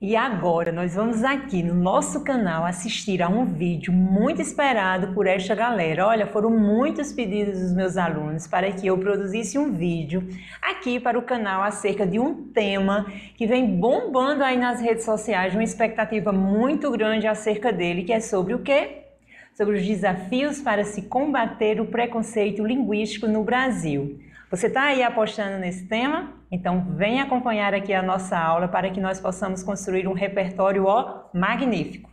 E agora nós vamos aqui no nosso canal assistir a um vídeo muito esperado por esta galera. Olha, foram muitos pedidos dos meus alunos para que eu produzisse um vídeo aqui para o canal acerca de um tema que vem bombando aí nas redes sociais, uma expectativa muito grande acerca dele, que é sobre o quê? Sobre os desafios para se combater o preconceito linguístico no Brasil. Você está aí apostando nesse tema? Então vem acompanhar aqui a nossa aula para que nós possamos construir um repertório magnífico.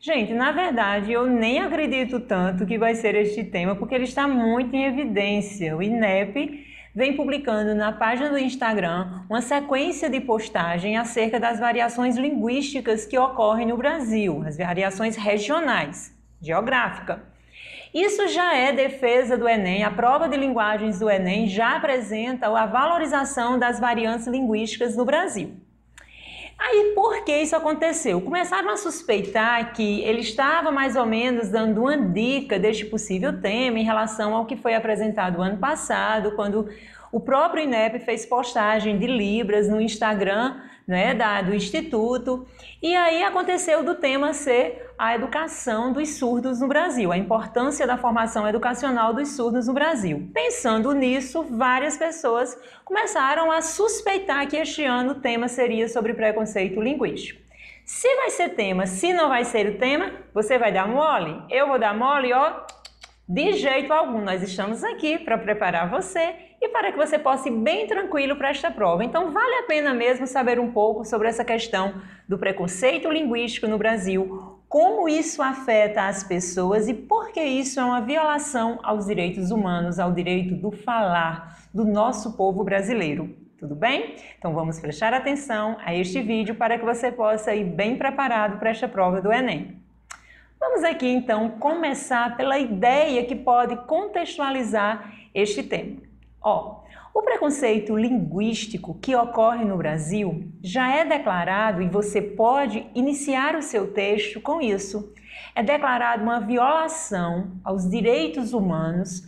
Gente, na verdade eu nem acredito tanto que vai ser este tema, porque ele está muito em evidência. O INEP vem publicando na página do Instagram uma sequência de postagem acerca das variações linguísticas que ocorrem no Brasil, as variações regionais, geográfica. Isso já é defesa do Enem, a prova de linguagens do Enem já apresenta a valorização das variantes linguísticas no Brasil. Aí, por que isso aconteceu? Começaram a suspeitar que ele estava mais ou menos dando uma dica deste possível tema em relação ao que foi apresentado ano passado, quando o próprio INEP fez postagem de Libras no Instagram, né, do Instituto, e aí aconteceu do tema ser a educação dos surdos no Brasil, a importância da formação educacional dos surdos no Brasil. Pensando nisso, várias pessoas começaram a suspeitar que este ano o tema seria sobre preconceito linguístico. Se vai ser tema, se não vai ser o tema, você vai dar mole? Eu vou dar mole, ó? De jeito algum, nós estamos aqui para preparar você e para que você possa ir bem tranquilo para esta prova. Então vale a pena mesmo saber um pouco sobre essa questão do preconceito linguístico no Brasil, como isso afeta as pessoas e por que isso é uma violação aos direitos humanos, ao direito do falar do nosso povo brasileiro. Tudo bem? Então vamos prestar atenção a este vídeo para que você possa ir bem preparado para esta prova do Enem. Vamos aqui então começar pela ideia que pode contextualizar este tema. O preconceito linguístico que ocorre no Brasil já é declarado, e você pode iniciar o seu texto com isso, é declarado uma violação aos direitos humanos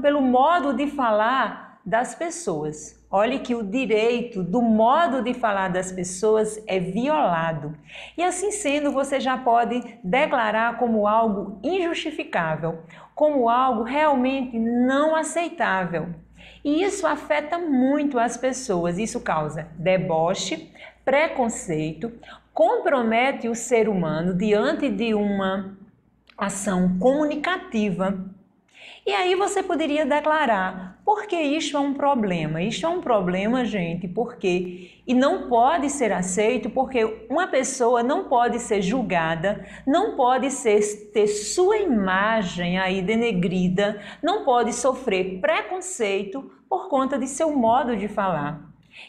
pelo modo de falar das pessoas. Olhe que o direito do modo de falar das pessoas é violado. E assim sendo, você já pode declarar como algo injustificável, como algo realmente não aceitável. E isso afeta muito as pessoas, isso causa deboche, preconceito, compromete o ser humano diante de uma ação comunicativa. E aí você poderia declarar, por que isto é um problema? Isto é um problema, gente, porque e não pode ser aceito porque uma pessoa não pode ser julgada, não pode ter sua imagem aí denegrida, não pode sofrer preconceito por conta de seu modo de falar.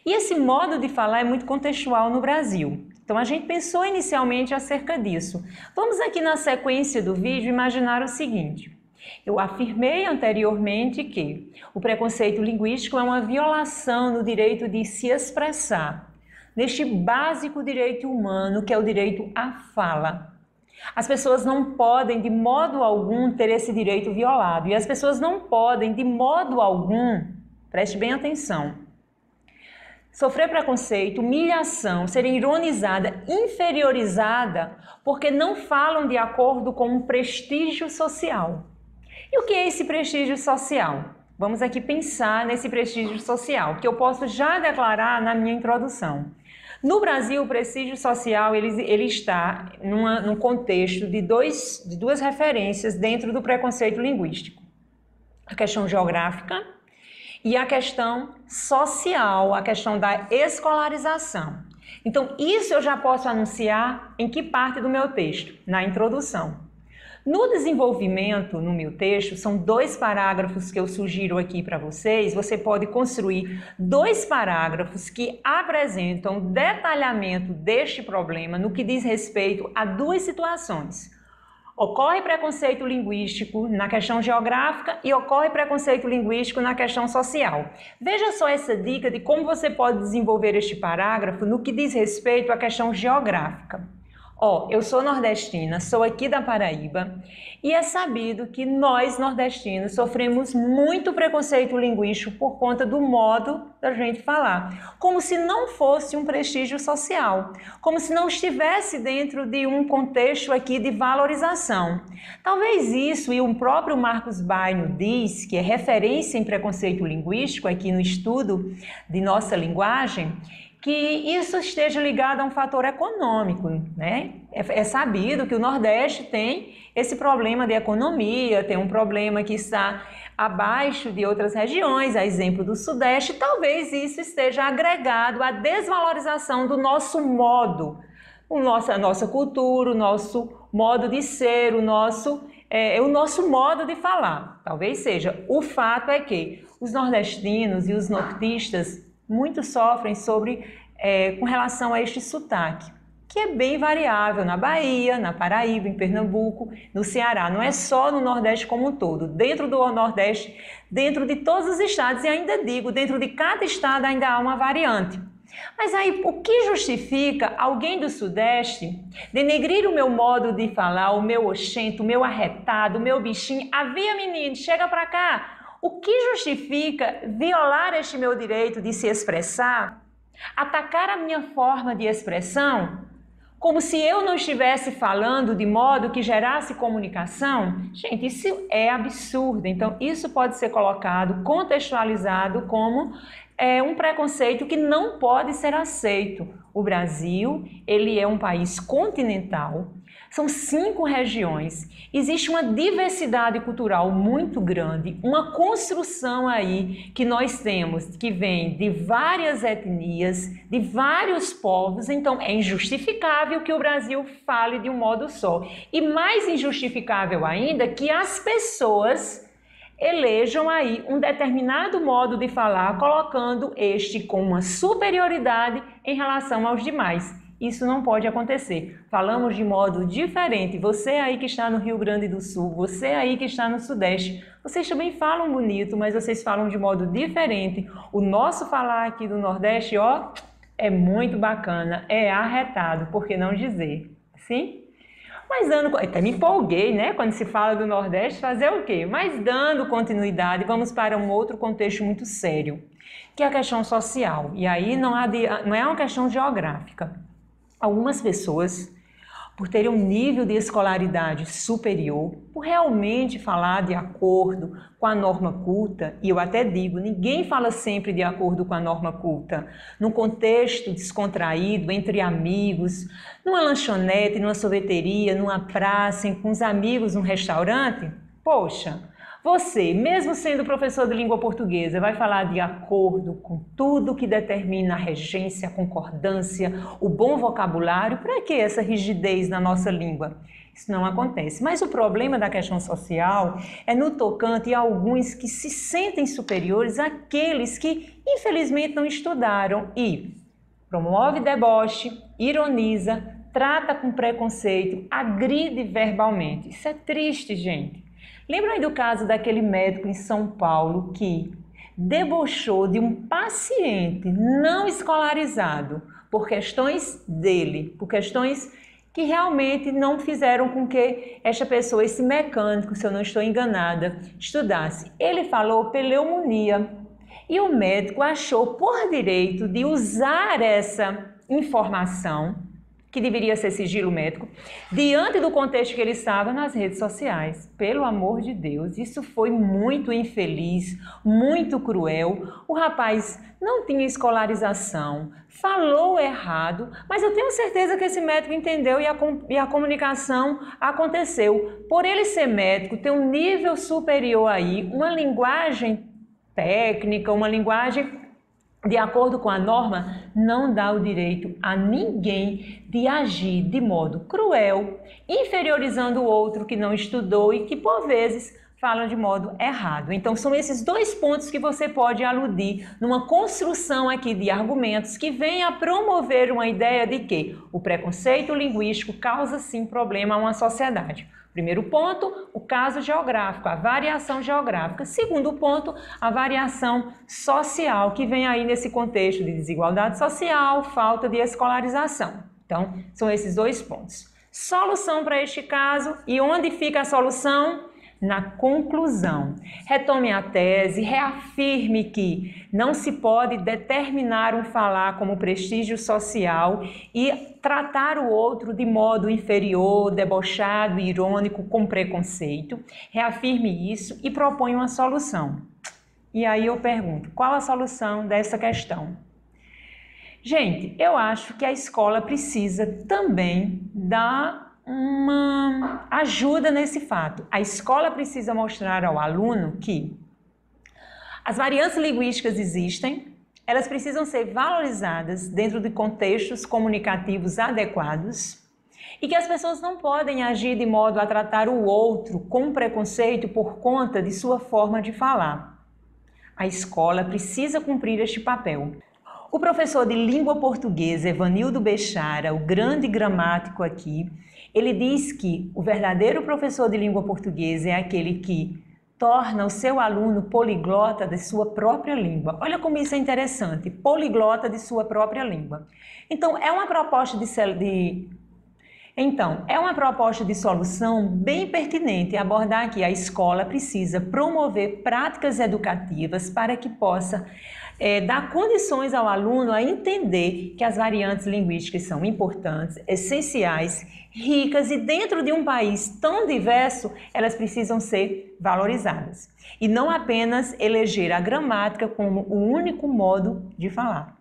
E esse modo de falar é muito contextual no Brasil. Então a gente pensou inicialmente acerca disso. Vamos aqui na sequência do vídeo imaginar o seguinte. Eu afirmei anteriormente que o preconceito linguístico é uma violação no direito de se expressar, neste básico direito humano que é o direito à fala. As pessoas não podem de modo algum ter esse direito violado e as pessoas não podem de modo algum, preste bem atenção, sofrer preconceito, humilhação, ser ironizada, inferiorizada porque não falam de acordo com um prestígio social. E o que é esse prestígio social? Vamos aqui pensar nesse prestígio social, que eu posso já declarar na minha introdução. No Brasil, o prestígio social ele está num contexto de duas referências dentro do preconceito linguístico. A questão geográfica e a questão social, a questão da escolarização. Então, isso eu já posso anunciar em que parte do meu texto? Na introdução. No desenvolvimento, no meu texto, são 2 parágrafos que eu sugiro aqui para vocês. Você pode construir 2 parágrafos que apresentam detalhamento deste problema no que diz respeito a 2 situações. Ocorre preconceito linguístico na questão geográfica e ocorre preconceito linguístico na questão social. Veja só essa dica de como você pode desenvolver este parágrafo no que diz respeito à questão geográfica. Eu sou nordestina, sou aqui da Paraíba e é sabido que nós nordestinos sofremos muito preconceito linguístico por conta do modo da gente falar, como se não fosse um prestígio social, como se não estivesse dentro de um contexto aqui de valorização. Talvez isso, e o próprio Marcos Baino diz, que é referência em preconceito linguístico aqui no estudo de nossa linguagem, que isso esteja ligado a um fator econômico, né? É sabido que o Nordeste tem esse problema de economia, tem um problema que está abaixo de outras regiões, a exemplo do Sudeste. Talvez isso esteja agregado à desvalorização do nosso modo, a nossa cultura, o nosso modo de ser, o nosso modo de falar. Talvez seja. O fato é que os nordestinos e os nortistas muito sofrem com relação a este sotaque, que é bem variável na Bahia, na Paraíba, em Pernambuco, no Ceará. Não é só no Nordeste como um todo. Dentro do Nordeste, dentro de todos os estados, e ainda digo, dentro de cada estado ainda há uma variante. Mas aí, o que justifica alguém do Sudeste denegrir o meu modo de falar, o meu oxento, o meu arretado, o meu bichinho? Havia menino, chega pra cá! O que justifica violar este meu direito de se expressar, atacar a minha forma de expressão, como se eu não estivesse falando de modo que gerasse comunicação? Gente, isso é absurdo. Então, isso pode ser colocado, contextualizado como um preconceito que não pode ser aceito. O Brasil, ele é um país continental. São 5 regiões, existe uma diversidade cultural muito grande, uma construção aí que nós temos, que vem de várias etnias, de vários povos, então é injustificável que o Brasil fale de um modo só. E mais injustificável ainda que as pessoas elejam aí um determinado modo de falar, colocando este com uma superioridade em relação aos demais. Isso não pode acontecer. Falamos de modo diferente. Você aí que está no Rio Grande do Sul, você aí que está no Sudeste, vocês também falam bonito, mas vocês falam de modo diferente. O nosso falar aqui do Nordeste, é muito bacana, é arretado, por que não dizer? Sim? Mas até me empolguei, né? Quando se fala do Nordeste, fazer o quê? Mas dando continuidade, vamos para um outro contexto muito sério, que é a questão social. E aí não é uma questão geográfica. Algumas pessoas, por terem um nível de escolaridade superior, por realmente falar de acordo com a norma culta, e eu até digo, ninguém fala sempre de acordo com a norma culta, num contexto descontraído, entre amigos, numa lanchonete, numa sorveteria, numa praça, com os amigos num restaurante. Poxa, você, mesmo sendo professor de língua portuguesa, vai falar de acordo com tudo que determina a regência, a concordância, o bom vocabulário? Para que essa rigidez na nossa língua? Isso não acontece. Mas o problema da questão social é no tocante a alguns que se sentem superiores àqueles que, infelizmente, não estudaram e promove deboche, ironiza, trata com preconceito, agride verbalmente. Isso é triste, gente. Lembra aí do caso daquele médico em São Paulo que debochou de um paciente não escolarizado por questões dele, por questões que realmente não fizeram com que esta pessoa, esse mecânico, se eu não estou enganada, estudasse. Ele falou pneumonia e o médico achou por direito de usar essa informação, que deveria ser sigilo médico, diante do contexto que ele estava nas redes sociais. Pelo amor de Deus, isso foi muito infeliz, muito cruel. O rapaz não tinha escolarização, falou errado, mas eu tenho certeza que esse médico entendeu e a comunicação aconteceu. Por ele ser médico, ter um nível superior aí, uma linguagem técnica, uma linguagem de acordo com a norma, não dá o direito a ninguém de agir de modo cruel, inferiorizando o outro que não estudou e que, por vezes, falam de modo errado. Então, são esses 2 pontos que você pode aludir numa construção aqui de argumentos que venha a promover uma ideia de que o preconceito linguístico causa, sim, problema a uma sociedade. Primeiro ponto, o caso geográfico, a variação geográfica. Segundo ponto, a variação social, que vem aí nesse contexto de desigualdade social, falta de escolarização. Então, são esses 2 pontos. Solução para este caso. E onde fica a solução? Na conclusão. Retome a tese, reafirme que não se pode determinar um falar como prestígio social e tratar o outro de modo inferior, debochado, irônico, com preconceito. Reafirme isso e propõe uma solução. E aí eu pergunto, qual a solução dessa questão? Gente, eu acho que a escola precisa também dar uma ajuda nesse fato. A escola precisa mostrar ao aluno que as variantes linguísticas existem, elas precisam ser valorizadas dentro de contextos comunicativos adequados e que as pessoas não podem agir de modo a tratar o outro com preconceito por conta de sua forma de falar. A escola precisa cumprir este papel. O professor de língua portuguesa, Evanildo Bechara, o grande gramático aqui, ele diz que o verdadeiro professor de língua portuguesa é aquele que torna o seu aluno poliglota de sua própria língua. Olha como isso é interessante, poliglota de sua própria língua. Então, é uma proposta de solução bem pertinente abordar aqui. A escola precisa promover práticas educativas para que possa dar condições ao aluno a entender que as variantes linguísticas são importantes, essenciais, ricas e dentro de um país tão diverso, elas precisam ser valorizadas. E não apenas eleger a gramática como o único modo de falar.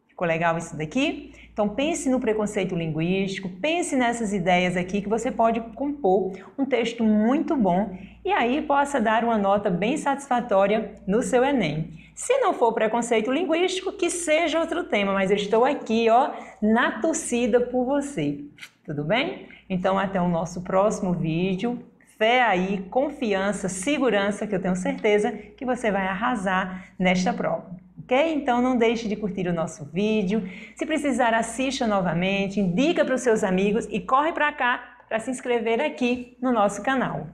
Ficou legal isso daqui? Então pense no preconceito linguístico, pense nessas ideias aqui que você pode compor um texto muito bom e aí possa dar uma nota bem satisfatória no seu Enem. Se não for preconceito linguístico, que seja outro tema, mas eu estou aqui, ó, na torcida por você. Tudo bem? Então até o nosso próximo vídeo. Fé aí, confiança, segurança, que eu tenho certeza que você vai arrasar nesta prova. Ok? Então não deixe de curtir o nosso vídeo. Se precisar, assista novamente, indica para os seus amigos e corre para cá para se inscrever aqui no nosso canal.